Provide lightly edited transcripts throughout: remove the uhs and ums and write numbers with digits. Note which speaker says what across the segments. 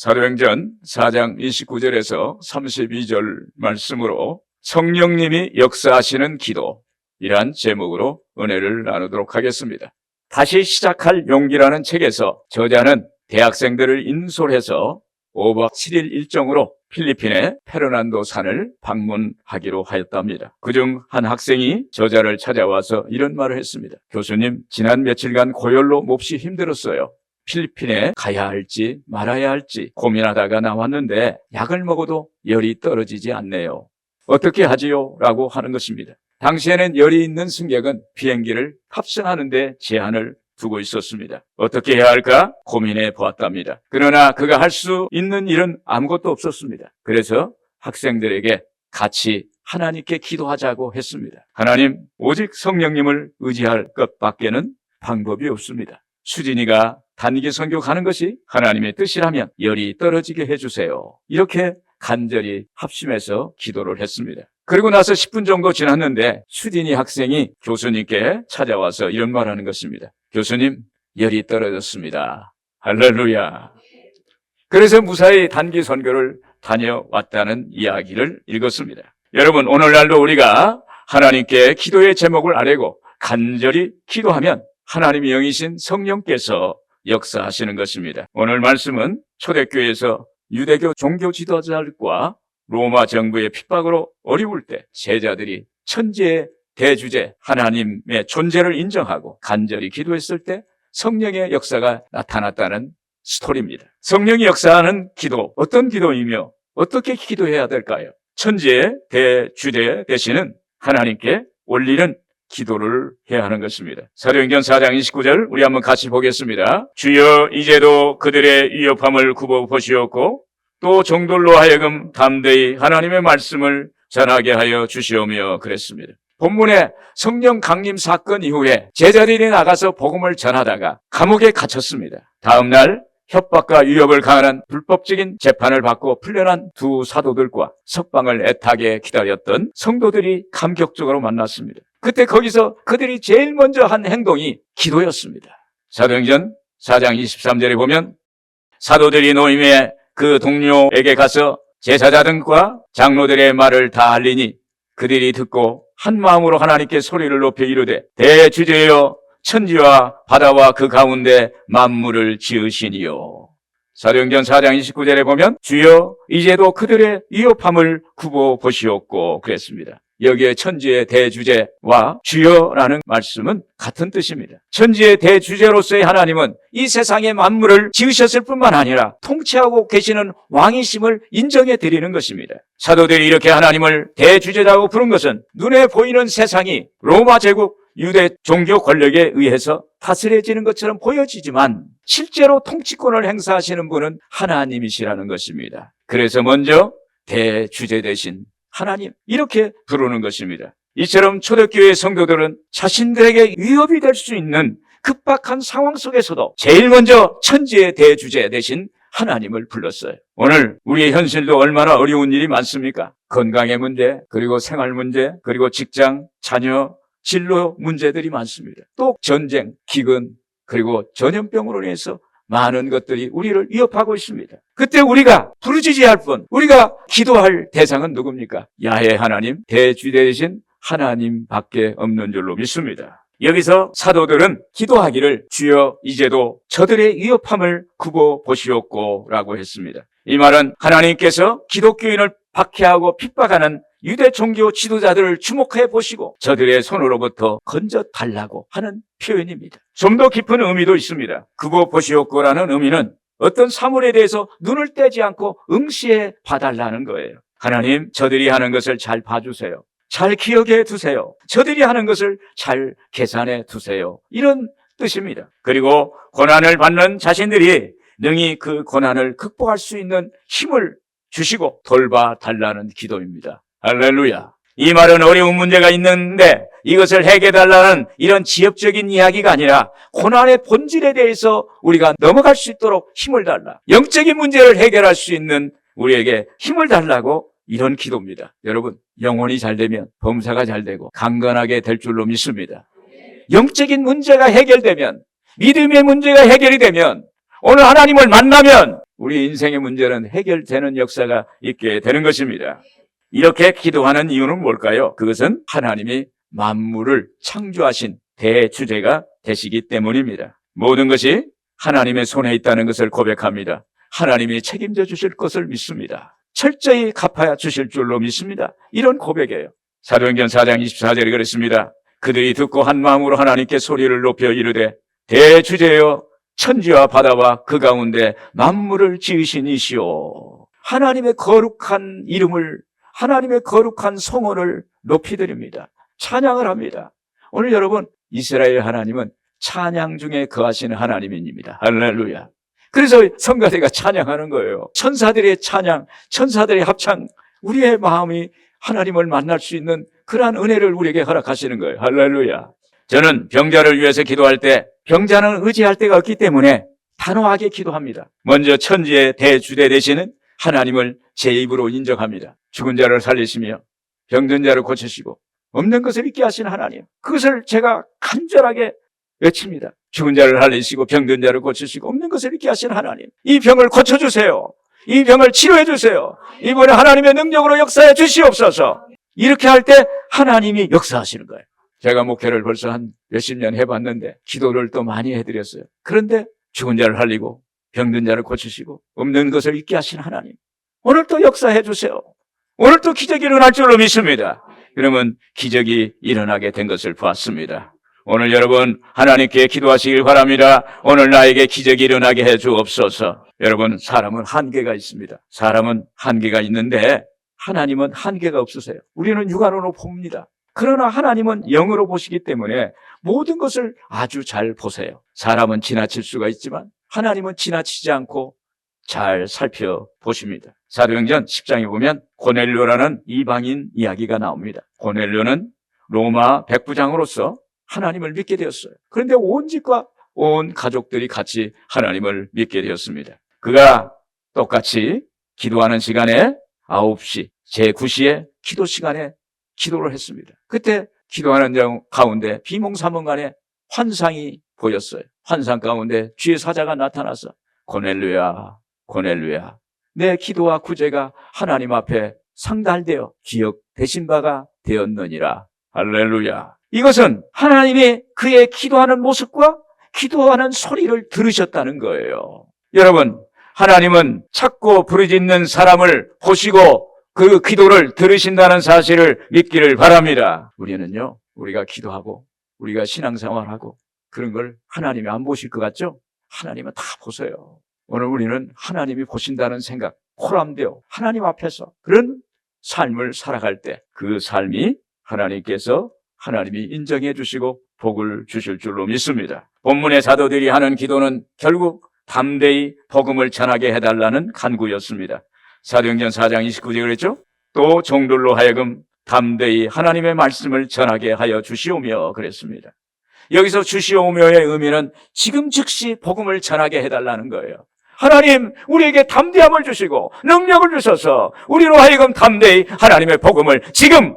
Speaker 1: 사도행전 4장 29절에서 32절 말씀으로 성령님이 역사하시는 기도, 이란 제목으로 은혜를 나누도록 하겠습니다. 다시 시작할 용기라는 책에서 저자는 대학생들을 인솔해서 5박 7일 일정으로 필리핀의 페르난도 산을 방문하기로 하였답니다. 그중 한 학생이 저자를 찾아와서 이런 말을 했습니다. 교수님, 지난 며칠간 고열로 몹시 힘들었어요. 필리핀에 가야 할지 말아야 할지 고민하다가 나왔는데 약을 먹어도 열이 떨어지지 않네요. 어떻게 하지요? 라고 하는 것입니다. 당시에는 열이 있는 승객은 비행기를 탑승하는 데 제한을 두고 있었습니다. 어떻게 해야 할까 고민해 보았답니다. 그러나 그가 할 수 있는 일은 아무것도 없었습니다. 그래서 학생들에게 같이 하나님께 기도하자고 했습니다. 하나님, 오직 성령님을 의지할 것밖에는 방법이 없습니다. 수진이가 단기 선교 가는 것이 하나님의 뜻이라면 열이 떨어지게 해주세요. 이렇게 간절히 합심해서 기도를 했습니다. 그리고 나서 10분 정도 지났는데 수진이 학생이 교수님께 찾아와서 이런 말하는 것입니다. 교수님, 열이 떨어졌습니다. 할렐루야. 그래서 무사히 단기 선교를 다녀왔다는 이야기를 읽었습니다. 여러분, 오늘날도 우리가 하나님께 기도의 제목을 아뢰고 간절히 기도하면 하나님의 영이신 성령께서 역사하시는 것입니다. 오늘 말씀은 초대교회에서 유대교 종교 지도자들과 로마 정부의 핍박으로 어려울 때 제자들이 천지의 대주제 하나님의 존재를 인정하고 간절히 기도했을 때 성령의 역사가 나타났다는 스토리입니다. 성령이 역사하는 기도, 어떤 기도이며 어떻게 기도해야 될까요? 천지의 대주제 되시는 하나님께 올리는 기도를 해야 하는 것입니다. 사도행전 4장 29절 우리 한번 같이 보겠습니다. 주여, 이제도 그들의 위협함을 굽어 보시옵고 또 종들로 하여금 담대히 하나님의 말씀을 전하게 하여 주시오며 그랬습니다. 본문에 성령 강림 사건 이후에 제자들이 나가서 복음을 전하다가 감옥에 갇혔습니다. 다음 날 협박과 위협을 가하는 불법적인 재판을 받고 풀려난 두 사도들과 석방을 애타게 기다렸던 성도들이 감격적으로 만났습니다. 그때 거기서 그들이 제일 먼저 한 행동이 기도였습니다. 사도행전 4장 23절에 보면 사도들이 노임의 그 동료에게 가서 제사장 등과 장로들의 말을 다 알리니 그들이 듣고 한 마음으로 하나님께 소리를 높여 이르되 대주제여 천지와 바다와 그 가운데 만물을 지으시니요. 사도행전 4장 29절에 보면 주여 이제도 그들의 위협함을 굽어 보시옵고 그랬습니다. 여기에 천지의 대주제와 주여라는 말씀은 같은 뜻입니다. 천지의 대주제로서의 하나님은 이 세상의 만물을 지으셨을 뿐만 아니라 통치하고 계시는 왕이심을 인정해 드리는 것입니다. 사도들이 이렇게 하나님을 대주제라고 부른 것은 눈에 보이는 세상이 로마 제국 유대 종교 권력에 의해서 다스려지는 것처럼 보여지지만 실제로 통치권을 행사하시는 분은 하나님이시라는 것입니다. 그래서 먼저 대주제 되신 하나님, 이렇게 부르는 것입니다. 이처럼 초대교회 성도들은 자신들에게 위협이 될 수 있는 급박한 상황 속에서도 제일 먼저 천지의 대주제 되신 하나님을 불렀어요. 오늘 우리의 현실도 얼마나 어려운 일이 많습니까? 건강의 문제, 그리고 생활 문제, 그리고 직장, 자녀, 진로 문제들이 많습니다. 또 전쟁, 기근, 그리고 전염병으로 인해서 많은 것들이 우리를 위협하고 있습니다. 그때 우리가 부르짖어야 할 분, 우리가 기도할 대상은 누굽니까? 야훼 하나님, 대주제 되신 하나님밖에 없는 줄로 믿습니다. 여기서 사도들은 기도하기를 주여 이제도 저들의 위협함을 굽어 보시옵고 라고 했습니다. 이 말은 하나님께서 기독교인을 박해하고 핍박하는 유대 종교 지도자들을 주목해 보시고 저들의 손으로부터 건져 달라고 하는 표현입니다. 좀 더 깊은 의미도 있습니다. 굽어 보시옵고라는 의미는 어떤 사물에 대해서 눈을 떼지 않고 응시해 봐달라는 거예요. 하나님, 저들이 하는 것을 잘 봐주세요. 잘 기억해 두세요. 저들이 하는 것을 잘 계산해 두세요. 이런 뜻입니다. 그리고 고난을 받는 자신들이 능히 그 고난을 극복할 수 있는 힘을 주시고 돌봐달라는 기도입니다. 할렐루야. 이 말은 어려운 문제가 있는데 이것을 해결해달라는 이런 지엽적인 이야기가 아니라 고난의 본질에 대해서 우리가 넘어갈 수 있도록 힘을 달라. 영적인 문제를 해결할 수 있는 우리에게 힘을 달라고 이런 기도입니다. 여러분, 영혼이 잘 되면 범사가 잘 되고 강건하게 될 줄로 믿습니다. 영적인 문제가 해결되면, 믿음의 문제가 해결이 되면, 오늘 하나님을 만나면 우리 인생의 문제는 해결되는 역사가 있게 되는 것입니다. 이렇게 기도하는 이유는 뭘까요? 그것은 하나님이 만물을 창조하신 대주제가 되시기 때문입니다. 모든 것이 하나님의 손에 있다는 것을 고백합니다. 하나님이 책임져 주실 것을 믿습니다. 철저히 갚아 주실 줄로 믿습니다. 이런 고백이에요. 사도행전 4장 24절에 그랬습니다. 그들이 듣고 한 마음으로 하나님께 소리를 높여 이르되 대주제여 천지와 바다와 그 가운데 만물을 지으신 이시오. 하나님의 거룩한 이름을, 하나님의 거룩한 성원을 높이 드립니다. 찬양을 합니다. 오늘 여러분, 이스라엘 하나님은 찬양 중에 거하시는 하나님입니다. 할렐루야. 그래서 성가대가 찬양하는 거예요. 천사들의 찬양, 천사들의 합창, 우리의 마음이 하나님을 만날 수 있는 그러한 은혜를 우리에게 허락하시는 거예요. 할렐루야. 저는 병자를 위해서 기도할 때 병자는 의지할 데가 없기 때문에 단호하게 기도합니다. 먼저 천지의 대주대 되시는 하나님을 제 입으로 인정합니다. 죽은 자를 살리시며 병든 자를 고치시고 없는 것을 있게 하시는 하나님, 그것을 제가 간절하게 외칩니다. 죽은 자를 살리시고 병든 자를 고치시고 없는 것을 있게 하시는 하나님, 이 병을 고쳐주세요. 이 병을 치료해 주세요. 이번에 하나님의 능력으로 역사해 주시옵소서. 이렇게 할 때 하나님이 역사하시는 거예요. 제가 목회를 벌써 한 몇십 년 해봤는데 기도를 또 많이 해드렸어요. 그런데 죽은 자를 살리고 병든 자를 고치시고 없는 것을 있게 하시는 하나님, 오늘 또 역사해 주세요. 오늘 또 기적이 일어날 줄로 믿습니다. 그러면 기적이 일어나게 된 것을 보았습니다. 오늘 여러분 하나님께 기도하시길 바랍니다. 오늘 나에게 기적이 일어나게 해 주옵소서. 여러분, 사람은 한계가 있습니다. 사람은 한계가 있는데 하나님은 한계가 없으세요. 우리는 육안으로 봅니다. 그러나 하나님은 영으로 보시기 때문에 모든 것을 아주 잘 보세요. 사람은 지나칠 수가 있지만 하나님은 지나치지 않고 잘 살펴보십니다. 사도행전 10장에 보면 고넬료라는 이방인 이야기가 나옵니다. 고넬료는 로마 백부장으로서 하나님을 믿게 되었어요. 그런데 온 집과 온 가족들이 같이 하나님을 믿게 되었습니다. 그가 똑같이 기도하는 시간에 9시, 제9시에 기도 시간에 기도를 했습니다. 그때 기도하는 자 가운데 비몽사몽간에 환상이 보였어요. 환상 가운데 주의 사자가 나타나서 고넬료야, 고넬료야, 내 기도와 구제가 하나님 앞에 상달되어 기억되신 바가 되었느니라. 할렐루야. 이것은 하나님이 그의 기도하는 모습과 기도하는 소리를 들으셨다는 거예요. 여러분, 하나님은 찾고 부르짖는 사람을 보시고 그 기도를 들으신다는 사실을 믿기를 바랍니다. 우리는요, 우리가 기도하고 우리가 신앙생활하고 그런 걸 하나님이 안 보실 것 같죠? 하나님은 다 보세요. 오늘 우리는 하나님이 보신다는 생각, 호람되어 하나님 앞에서 그런 삶을 살아갈 때 그 삶이 하나님께서 하나님이 인정해 주시고 복을 주실 줄로 믿습니다. 본문의 사도들이 하는 기도는 결국 담대히 복음을 전하게 해달라는 간구였습니다. 사도행전 4장 29절에 그랬죠? 또 종들로 하여금 담대히 하나님의 말씀을 전하게 하여 주시오며 그랬습니다. 여기서 주시오며의 의미는 지금 즉시 복음을 전하게 해달라는 거예요. 하나님, 우리에게 담대함을 주시고 능력을 주셔서 우리로 하여금 담대히 하나님의 복음을 지금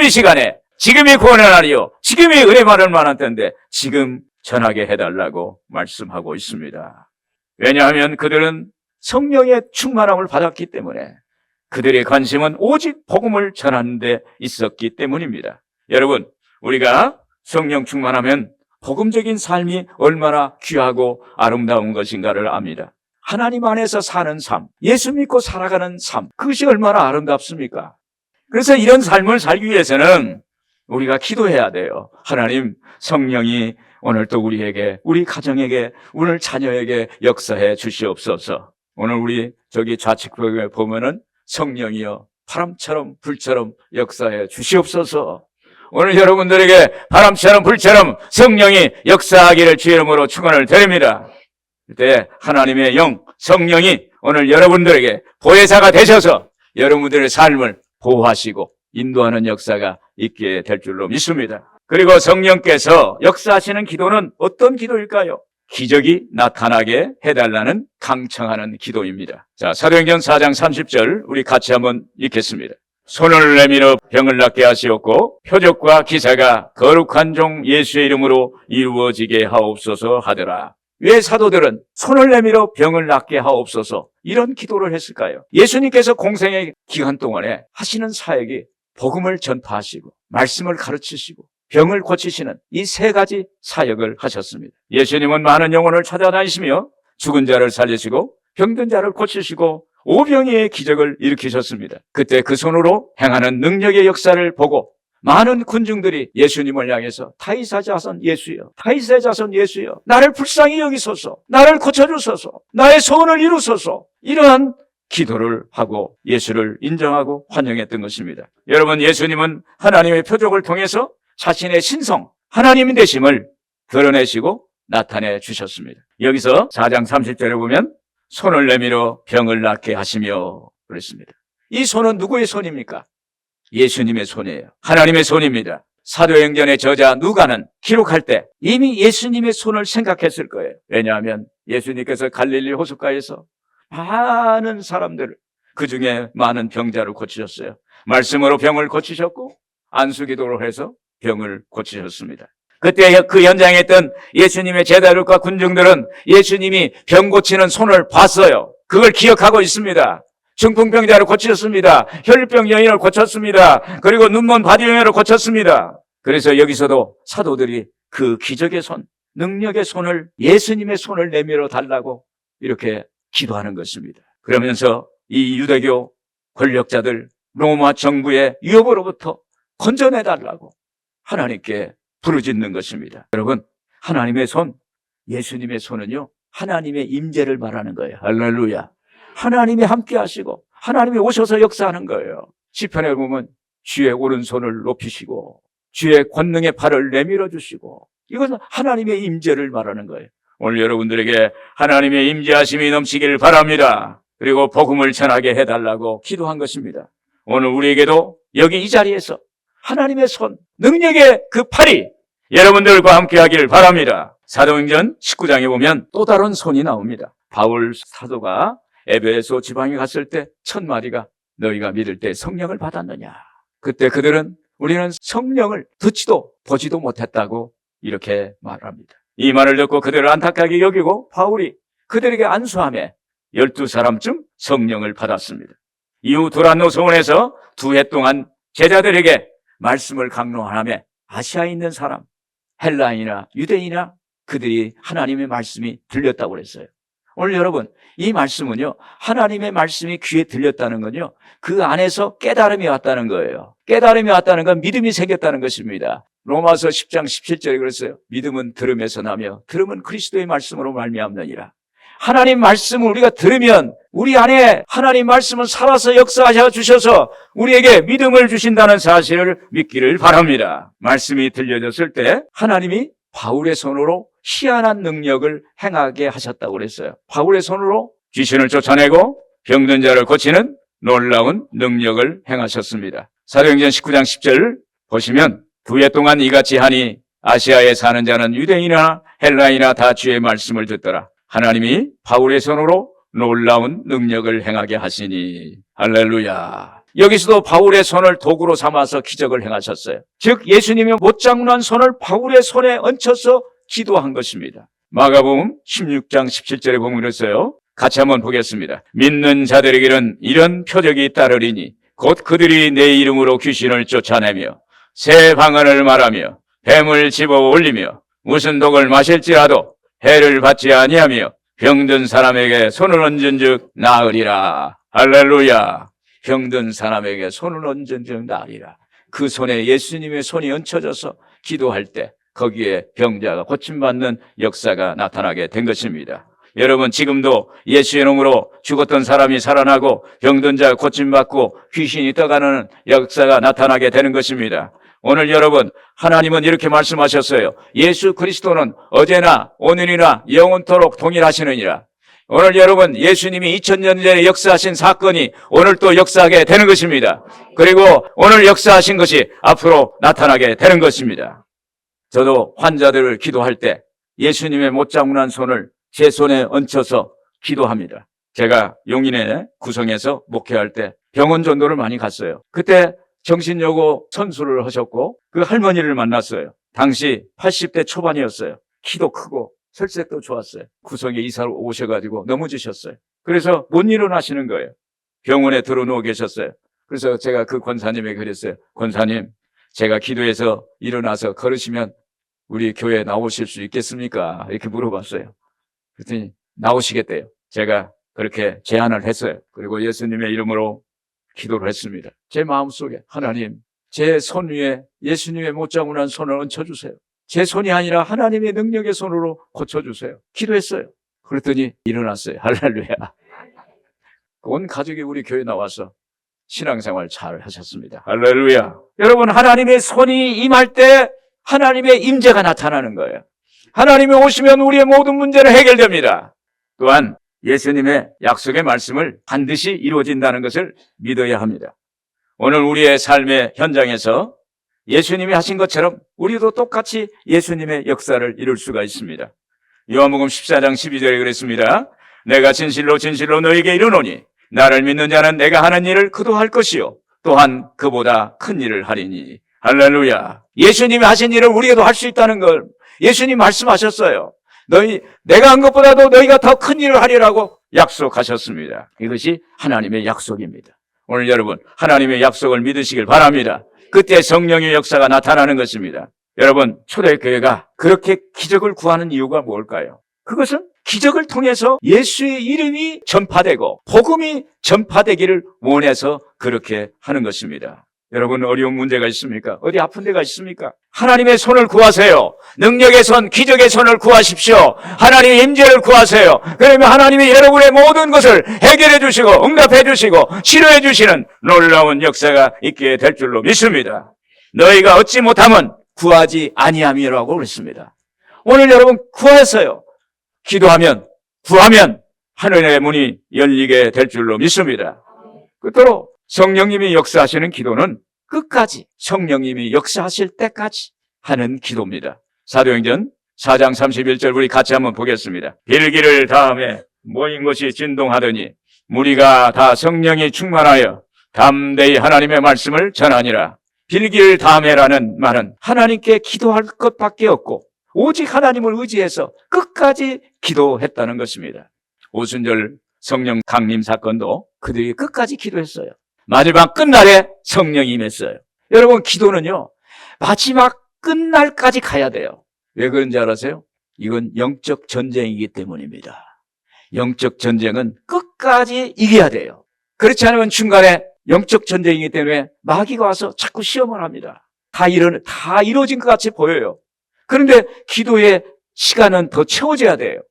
Speaker 1: 이 시간에, 지금이 구원의 날이요, 지금이 은혜 받을 만한 때인데 지금 전하게 해달라고 말씀하고 있습니다. 왜냐하면 그들은 성령의 충만함을 받았기 때문에 그들의 관심은 오직 복음을 전하는 데 있었기 때문입니다. 여러분, 우리가 성령 충만하면 복음적인 삶이 얼마나 귀하고 아름다운 것인가를 압니다. 하나님 안에서 사는 삶, 예수 믿고 살아가는 삶, 그것이 얼마나 아름답습니까? 그래서 이런 삶을 살기 위해서는 우리가 기도해야 돼요. 하나님, 성령이 오늘 또 우리에게, 우리 가정에게, 오늘 자녀에게 역사해 주시옵소서. 오늘 우리 저기 좌측벽에 보면은 성령이여 바람처럼 불처럼 역사해 주시옵소서. 오늘 여러분들에게 바람처럼 불처럼 성령이 역사하기를 주의 이름으로 축원을 드립니다. 그때 하나님의 영, 성령이 오늘 여러분들에게 보혜사가 되셔서 여러분들의 삶을 보호하시고 인도하는 역사가 있게 될 줄로 믿습니다. 그리고 성령께서 역사하시는 기도는 어떤 기도일까요? 기적이 나타나게 해달라는 강청하는 기도입니다. 자, 사도행전 4장 30절 우리 같이 한번 읽겠습니다. 손을 내밀어 병을 낫게 하시었고 표적과 기사가 거룩한 종 예수의 이름으로 이루어지게 하옵소서 하더라. 왜 사도들은 손을 내밀어 병을 낫게 하옵소서 이런 기도를 했을까요? 예수님께서 공생의 기간 동안에 하시는 사역이 복음을 전파하시고 말씀을 가르치시고 병을 고치시는 이 세 가지 사역을 하셨습니다. 예수님은 많은 영혼을 찾아다니시며 죽은 자를 살리시고 병든 자를 고치시고 오병이의 기적을 일으키셨습니다. 그때 그 손으로 행하는 능력의 역사를 보고 많은 군중들이 예수님을 향해서 다윗의 자손 예수여, 다윗의 자손 예수여, 나를 불쌍히 여기소서, 나를 고쳐주소서, 나의 소원을 이루소서, 이러한 기도를 하고 예수를 인정하고 환영했던 것입니다. 여러분, 예수님은 하나님의 표적을 통해서 자신의 신성, 하나님 되심을 드러내시고 나타내 주셨습니다. 여기서 4장 30절에 보면 손을 내밀어 병을 낫게 하시며 그랬습니다. 이 손은 누구의 손입니까? 예수님의 손이에요. 하나님의 손입니다. 사도행전의 저자 누가는 기록할 때 이미 예수님의 손을 생각했을 거예요. 왜냐하면 예수님께서 갈릴리 호숫가에서 많은 사람들을, 그 중에 많은 병자를 고치셨어요. 말씀으로 병을 고치셨고 안수기도를 해서 병을 고치셨습니다. 그때 그 현장에 있던 예수님의 제자들과 군중들은 예수님이 병 고치는 손을 봤어요. 그걸 기억하고 있습니다. 중풍병자를 고치셨습니다. 혈류병 여인을 고쳤습니다. 그리고 눈먼 바디병자를 고쳤습니다. 그래서 여기서도 사도들이 그 기적의 손, 능력의 손을, 예수님의 손을 내밀어 달라고 이렇게 기도하는 것입니다. 그러면서 이 유대교 권력자들, 로마 정부의 위협으로부터 건져내 달라고 하나님께 부르짖는 것입니다. 여러분, 하나님의 손, 예수님의 손은요, 하나님의 임재를 말하는 거예요. 할렐루야. 하나님이 함께 하시고 하나님이 오셔서 역사하는 거예요. 시편에 보면 주의 오른손을 높이시고 주의 권능의 발을 내밀어 주시고, 이것은 하나님의 임재를 말하는 거예요. 오늘 여러분들에게 하나님의 임재하심이 넘치길 바랍니다. 그리고 복음을 전하게 해달라고 기도한 것입니다. 오늘 우리에게도 여기 이 자리에서 하나님의 손, 능력의 그 팔이 여러분들과 함께 하기를 바랍니다. 사도행전 19장에 보면 또 다른 손이 나옵니다. 바울 사도가 에베소 지방에 갔을 때 1000마디가 너희가 믿을 때 성령을 받았느냐. 그때 그들은 우리는 성령을 듣지도 보지도 못했다고 이렇게 말합니다. 이 말을 듣고 그들을 안타깝게 여기고 바울이 그들에게 안수하며 12사람쯤 성령을 받았습니다. 이후 두란노 소원에서 2해 동안 제자들에게 말씀을 강론하며 아시아에 있는 사람, 헬라인이나 유대인이나 그들이 하나님의 말씀이 들렸다고 그랬어요. 오늘 여러분, 이 말씀은요, 하나님의 말씀이 귀에 들렸다는 건요, 그 안에서 깨달음이 왔다는 거예요. 깨달음이 왔다는 건 믿음이 생겼다는 것입니다. 로마서 10장 17절에 그랬어요. 믿음은 들음에서 나며 들음은 그리스도의 말씀으로 말미암느니라. 하나님 말씀을 우리가 들으면 우리 안에 하나님 말씀은 살아서 역사하셔 주셔서 우리에게 믿음을 주신다는 사실을 믿기를 바랍니다. 말씀이 들려졌을 때 하나님이 바울의 손으로 희한한 능력을 행하게 하셨다고 그랬어요. 바울의 손으로 귀신을 쫓아내고 병든 자를 고치는 놀라운 능력을 행하셨습니다. 사도행전 19장 10절 보시면 2해 동안 이같이 하니 아시아에 사는 자는 유대인이나 헬라인이나 다 주의 말씀을 듣더라. 하나님이 바울의 손으로 놀라운 능력을 행하게 하시니. 할렐루야. 여기서도 바울의 손을 도구로 삼아서 기적을 행하셨어요. 즉 예수님의 못장난 손을 바울의 손에 얹혀서 기도한 것입니다. 마가복음 16장 17절에 보면 그랬어요. 같이 한번 보겠습니다. 믿는 자들에게는 이런 표적이 따르리니 곧 그들이 내 이름으로 귀신을 쫓아내며 새 방언을 말하며 뱀을 집어 올리며 무슨 독을 마실지라도 해를 받지 아니하며 병든 사람에게 손을 얹은즉 나으리라. 할렐루야. 병든 사람에게 손을 얹은즉 나으리라. 그 손에 예수님의 손이 얹혀져서 기도할 때 거기에 병자가 고침받는 역사가 나타나게 된 것입니다. 여러분, 지금도 예수의 이름으로 죽었던 사람이 살아나고 병든 자가 고침받고 귀신이 떠가는 역사가 나타나게 되는 것입니다. 오늘 여러분, 하나님은 이렇게 말씀하셨어요. 예수 그리스도는 어제나 오늘이나 영원토록 동일하시느니라. 오늘 여러분, 예수님이 2000년 전에 역사하신 사건이 오늘 또 역사하게 되는 것입니다. 그리고 오늘 역사하신 것이 앞으로 나타나게 되는 것입니다. 저도 환자들을 기도할 때 예수님의 못장문한 손을 제 손에 얹혀서 기도합니다. 제가 용인의 구성에서 목회할 때 병원 전도를 많이 갔어요. 그때 정신여고 선수를 하셨고 그 할머니를 만났어요. 당시 80대 초반이었어요. 키도 크고 혈색도 좋았어요. 구석에 이사를 오셔가지고 넘어지셨어요. 그래서 못 일어나시는 거예요. 병원에 들어누워 계셨어요. 그래서 제가 그 권사님에게 그랬어요. 권사님, 제가 기도해서 일어나서 걸으시면 우리 교회 나오실 수 있겠습니까? 이렇게 물어봤어요. 그랬더니 나오시겠대요. 제가 그렇게 제안을 했어요. 그리고 예수님의 이름으로 기도를 했습니다. 제 마음속에 하나님, 제 손 위에 예수님의 못자국난 손을 얹혀주세요. 제 손이 아니라 하나님의 능력의 손으로 고쳐주세요. 기도했어요. 그랬더니 일어났어요. 할렐루야. 온 가족이 우리 교회 나와서 신앙생활 잘 하셨습니다. 할렐루야. 여러분, 하나님의 손이 임할 때 하나님의 임재가 나타나는 거예요. 하나님이 오시면 우리의 모든 문제는 해결됩니다. 또한 예수님의 약속의 말씀을 반드시 이루어진다는 것을 믿어야 합니다. 오늘 우리의 삶의 현장에서 예수님이 하신 것처럼 우리도 똑같이 예수님의 역사를 이룰 수가 있습니다. 요한복음 14장 12절에 그랬습니다. 내가 진실로 진실로 너에게 이르노니 나를 믿는 자는 내가 하는 일을 그도 할 것이요 또한 그보다 큰 일을 하리니. 할렐루야. 예수님이 하신 일을 우리도 할 수 있다는 걸 예수님 말씀하셨어요. 내가 한 것보다도 너희가 더 큰 일을 하리라고 약속하셨습니다. 이것이 하나님의 약속입니다. 오늘 여러분, 하나님의 약속을 믿으시길 바랍니다. 그때 성령의 역사가 나타나는 것입니다. 여러분, 초대교회가 그렇게 기적을 구하는 이유가 뭘까요? 그것은 기적을 통해서 예수의 이름이 전파되고 복음이 전파되기를 원해서 그렇게 하는 것입니다. 여러분, 어려운 문제가 있습니까? 어디 아픈 데가 있습니까? 하나님의 손을 구하세요. 능력의 손, 기적의 손을 구하십시오. 하나님의 임재를 구하세요. 그러면 하나님이 여러분의 모든 것을 해결해 주시고 응답해 주시고 치료해 주시는 놀라운 역사가 있게 될 줄로 믿습니다. 너희가 얻지 못하면 구하지 아니함이라고 그랬습니다. 오늘 여러분 구하세요. 기도하면, 구하면 하늘의 문이 열리게 될 줄로 믿습니다. 끝으로 성령님이 역사하시는 기도는 끝까지 성령님이 역사하실 때까지 하는 기도입니다. 사도행전 4장 31절 우리 같이 한번 보겠습니다. 빌기를 다음에 모인 것이 진동하더니 무리가 다 성령이 충만하여 담대히 하나님의 말씀을 전하니라. 빌기를 다음에라는 말은 하나님께 기도할 것밖에 없고 오직 하나님을 의지해서 끝까지 기도했다는 것입니다. 오순절 성령 강림 사건도 그들이 끝까지 기도했어요. 마지막 끝날에 성령이 임했어요. 여러분, 기도는요, 마지막 끝날까지 가야 돼요. 왜 그런지 알아세요? 이건 영적 전쟁이기 때문입니다. 영적 전쟁은 끝까지 이겨야 돼요. 그렇지 않으면 중간에 영적 전쟁이기 때문에 마귀가 와서 자꾸 시험을 합니다. 다 이루어진 것 같이 보여요. 그런데 기도의 시간은 더 채워져야 돼요.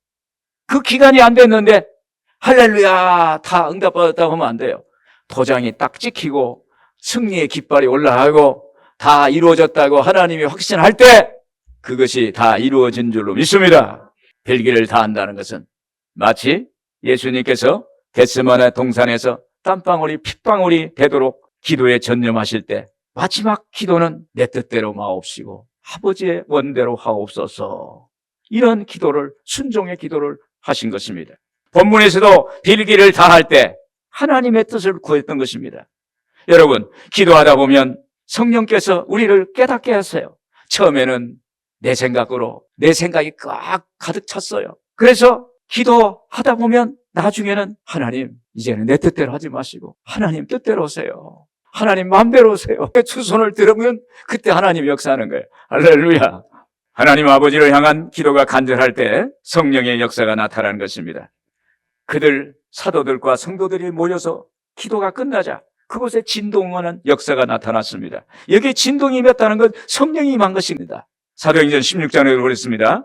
Speaker 1: 그 기간이 안 됐는데 할렐루야 다 응답받았다고 하면 안 돼요. 도장이 딱 찍히고 승리의 깃발이 올라가고 다 이루어졌다고 하나님이 확신할 때 그것이 다 이루어진 줄로 믿습니다. 별기를 다한다는 것은 마치 예수님께서 겟세마네 동산에서 땀방울이 핏방울이 되도록 기도에 전념하실 때 마지막 기도는 내 뜻대로 마옵시고 아버지의 원대로 하옵소서, 이런 기도를, 순종의 기도를 하신 것입니다. 본문에서도 빌기를 다할 때 하나님의 뜻을 구했던 것입니다. 여러분, 기도하다 보면 성령께서 우리를 깨닫게 하세요. 처음에는 내 생각이 꽉 가득 찼어요. 그래서 기도하다 보면 나중에는 하나님, 이제는 내 뜻대로 하지 마시고 하나님 뜻대로 오세요. 하나님 마음대로 오세요. 두 손을 들으면 그때 하나님이 역사하는 거예요. 할렐루야. 하나님 아버지를 향한 기도가 간절할 때 성령의 역사가 나타나는 것입니다. 그들 사도들과 성도들이 모여서 기도가 끝나자 그곳에 진동하는 역사가 나타났습니다. 여기에 진동이 임했다는 건 성령이 임한 것입니다. 사도행전 16장에도 그랬습니다.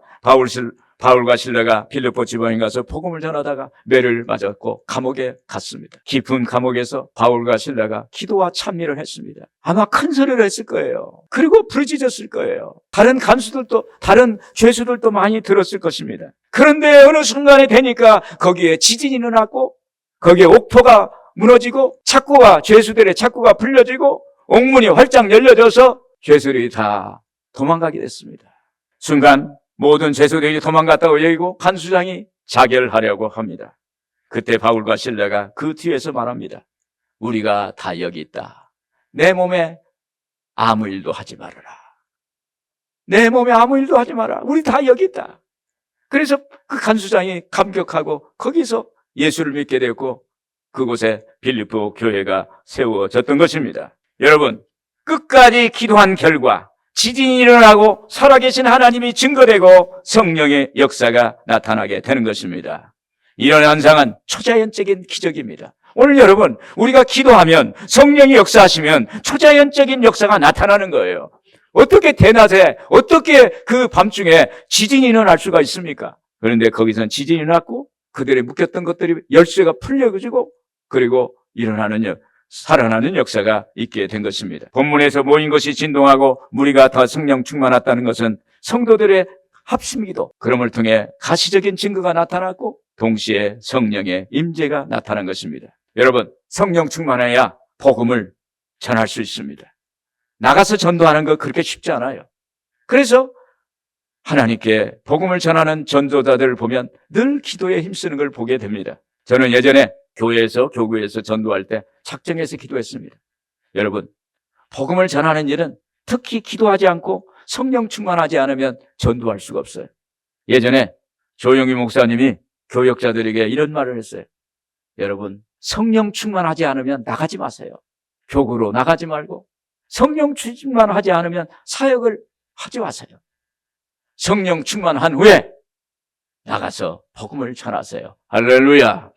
Speaker 1: 바울과 실라가 빌립보 지방에 가서 복음을 전하다가 매를 맞았고 감옥에 갔습니다. 깊은 감옥에서 바울과 실라가 기도와 찬미를 했습니다. 아마 큰 소리를 했을 거예요. 그리고 부르짖었을 거예요. 다른 죄수들도 많이 들었을 것입니다. 그런데 어느 순간에 되니까 거기에 지진이 일어났고 거기에 옥토가 무너지고 죄수들의 착고가 풀려지고 옥문이 활짝 열려져서 죄수들이 다 도망가게 됐습니다. 순간 모든 죄수들이 도망갔다고 여기고 간수장이 자결하려고 합니다. 그때 바울과 실라가 그 뒤에서 말합니다. 우리가 다 여기 있다. 내 몸에 아무 일도 하지 말아라. 내 몸에 아무 일도 하지 마라. 우리 다 여기 있다. 그래서 그 간수장이 감격하고 거기서 예수를 믿게 되었고 그곳에 빌립보 교회가 세워졌던 것입니다. 여러분, 끝까지 기도한 결과 지진이 일어나고 살아계신 하나님이 증거되고 성령의 역사가 나타나게 되는 것입니다. 이런 현상은 초자연적인 기적입니다. 오늘 여러분, 우리가 기도하면 성령이 역사하시면 초자연적인 역사가 나타나는 거예요. 어떻게 대낮에, 어떻게 그 밤중에 지진이 일어날 수가 있습니까? 그런데 거기서는 지진이 일어났고 그들의 묶였던 것들이 열쇠가 풀려지고 그리고 살아나는 역사가 있게 된 것입니다. 본문에서 모인 것이 진동하고 무리가 다 성령 충만했다는 것은 성도들의 합심기도, 그럼을 통해 가시적인 증거가 나타났고 동시에 성령의 임재가 나타난 것입니다. 여러분, 성령 충만해야 복음을 전할 수 있습니다. 나가서 전도하는 거 그렇게 쉽지 않아요. 그래서 하나님께 복음을 전하는 전도자들을 보면 늘 기도에 힘쓰는 걸 보게 됩니다. 저는 예전에 교구에서 전도할 때 작정해서 기도했습니다. 여러분, 복음을 전하는 일은 특히 기도하지 않고 성령 충만하지 않으면 전도할 수가 없어요. 예전에 조영희 목사님이 교역자들에게 이런 말을 했어요. 여러분, 성령 충만하지 않으면 나가지 마세요. 교구로 나가지 말고 성령 충만하지 않으면 사역을 하지 마세요. 성령 충만한 후에 나가서 복음을 전하세요. 할렐루야.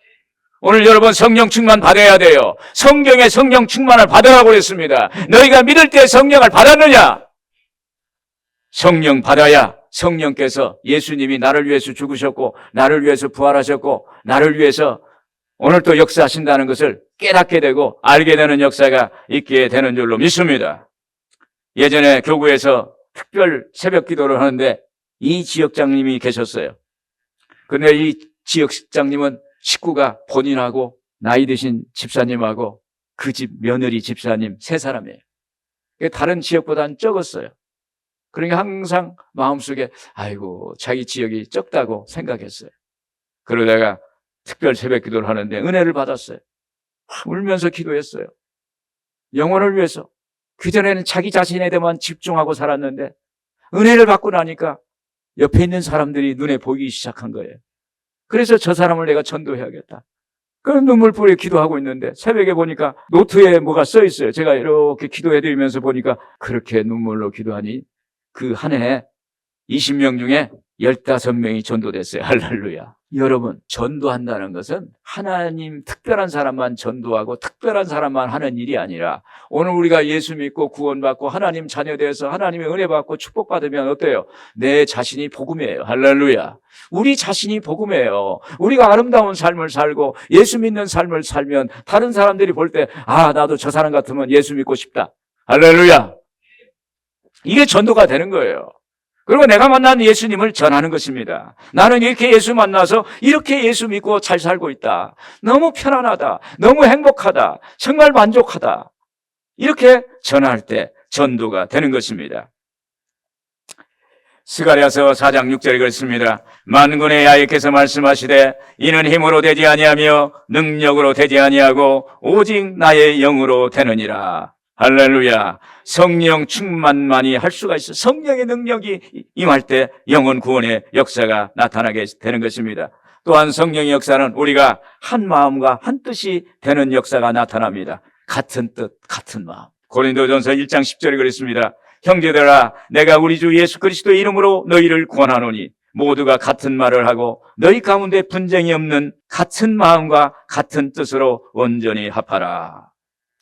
Speaker 1: 오늘 여러분 성령 충만 받아야 돼요. 성경에 성령 충만을 받으라고 그랬습니다. 너희가 믿을 때 성령을 받았느냐? 성령 받아야 성령께서 예수님이 나를 위해서 죽으셨고 나를 위해서 부활하셨고 나를 위해서 오늘 또 역사하신다는 것을 깨닫게 되고 알게 되는 역사가 있게 되는 줄로 믿습니다. 예전에 교구에서 특별 새벽 기도를 하는데 이 지역장님이 계셨어요. 그런데 이 지역장님은 식구가 본인하고 나이 드신 집사님하고 그 집 며느리 집사님 3사람이에요. 다른 지역보다는 적었어요. 그러니까 항상 마음속에 아이고 자기 지역이 적다고 생각했어요. 그러다가 특별 새벽 기도를 하는데 은혜를 받았어요. 울면서 기도했어요. 영혼을 위해서. 그전에는 자기 자신에 대해만 집중하고 살았는데 은혜를 받고 나니까 옆에 있는 사람들이 눈에 보이기 시작한 거예요. 그래서 저 사람을 내가 전도해야겠다. 그런 눈물 뿌리에 기도하고 있는데 새벽에 보니까 노트에 뭐가 써 있어요. 제가 이렇게 기도해드리면서 보니까 그렇게 눈물로 기도하니 그 한 해에 20명 중에 15명이 전도됐어요. 할렐루야. 여러분, 전도한다는 것은 하나님 특별한 사람만 전도하고 특별한 사람만 하는 일이 아니라 오늘 우리가 예수 믿고 구원받고 하나님 자녀 되어서 하나님의 은혜 받고 축복받으면 어때요? 내 자신이 복음이에요. 할렐루야. 우리 자신이 복음이에요. 우리가 아름다운 삶을 살고 예수 믿는 삶을 살면 다른 사람들이 볼 때 나도 저 사람 같으면 예수 믿고 싶다. 할렐루야. 이게 전도가 되는 거예요. 그리고 내가 만난 예수님을 전하는 것입니다. 나는 이렇게 예수 만나서 이렇게 예수 믿고 잘 살고 있다. 너무 편안하다. 너무 행복하다. 정말 만족하다. 이렇게 전할 때 전도가 되는 것입니다. 스가랴서 4장 6절에 그렇습니다. 만군의 야훼께서 말씀하시되 이는 힘으로 되지 아니하며 능력으로 되지 아니하고 오직 나의 영으로 되느니라. 할렐루야. 성령 충만만이 할 수가 있어. 성령의 능력이 임할 때 영혼 구원의 역사가 나타나게 되는 것입니다. 또한 성령의 역사는 우리가 한 마음과 한 뜻이 되는 역사가 나타납니다. 같은 뜻, 같은 마음. 고린도전서 1장 10절에 그랬습니다. 형제들아, 내가 우리 주 예수 그리스도의 이름으로 너희를 권하노니 모두가 같은 말을 하고 너희 가운데 분쟁이 없는 같은 마음과 같은 뜻으로 온전히 합하라.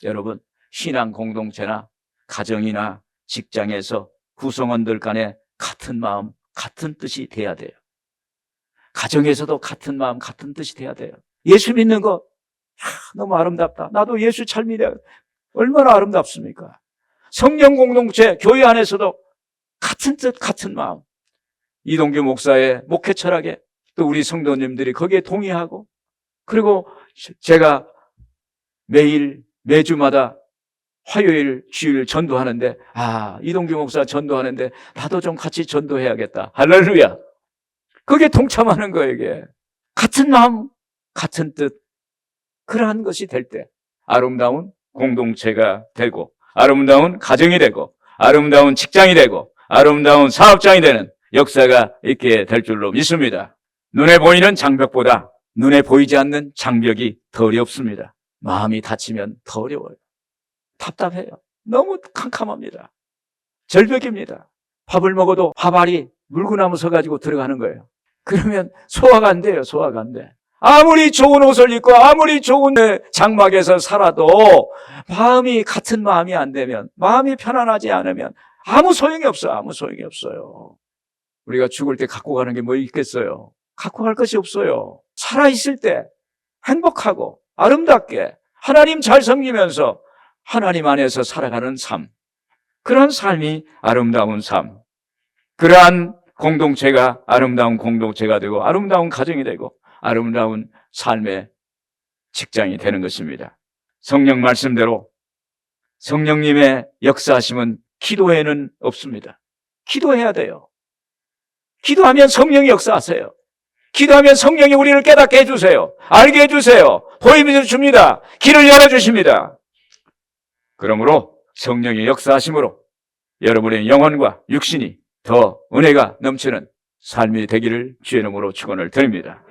Speaker 1: 여러분, 신앙 공동체나 가정이나 직장에서 구성원들 간에 같은 마음, 같은 뜻이 돼야 돼요. 가정에서도 같은 마음, 같은 뜻이 돼야 돼요. 예수 믿는 거 너무 아름답다. 나도 예수 잘 믿어요. 얼마나 아름답습니까? 성령 공동체, 교회 안에서도 같은 뜻, 같은 마음. 이동규 목사의 목회 철학에 또 우리 성도님들이 거기에 동의하고, 그리고 제가 매주마다 화요일, 주일 전도하는데 이동규 목사 전도하는데 나도 좀 같이 전도해야겠다. 할렐루야. 그게 동참하는 거예요. 이게 같은 마음, 같은 뜻. 그러한 것이 될 때 아름다운 공동체가 되고 아름다운 가정이 되고 아름다운 직장이 되고 아름다운 사업장이 되는 역사가 있게 될 줄로 믿습니다. 눈에 보이는 장벽보다 눈에 보이지 않는 장벽이 더 어렵습니다. 마음이 다치면 더 어려워요. 답답해요. 너무 캄캄합니다. 절벽입니다. 밥을 먹어도 밥알이 물구나무 서가지고 들어가는 거예요. 그러면 소화가 안 돼요. 소화가 안 돼. 아무리 좋은 옷을 입고 아무리 좋은 장막에서 살아도 마음이 같은 마음이 안 되면, 마음이 편안하지 않으면 아무 소용이 없어요. 아무 소용이 없어요. 우리가 죽을 때 갖고 가는 게 뭐 있겠어요? 갖고 갈 것이 없어요. 살아있을 때 행복하고 아름답게 하나님 잘 섬기면서 하나님 안에서 살아가는 삶, 그런 삶이 아름다운 삶, 그러한 공동체가 아름다운 공동체가 되고 아름다운 가정이 되고 아름다운 삶의 직장이 되는 것입니다. 성령 말씀대로 성령님의 역사하심은 기도에는 없습니다. 기도해야 돼요. 기도하면 성령이 역사하세요. 기도하면 성령이 우리를 깨닫게 해주세요. 알게 해주세요. 보임을 줍니다. 길을 열어주십니다. 그러므로 성령의 역사하심으로 여러분의 영혼과 육신이 더 은혜가 넘치는 삶이 되기를 주의 이름으로 축원을 드립니다.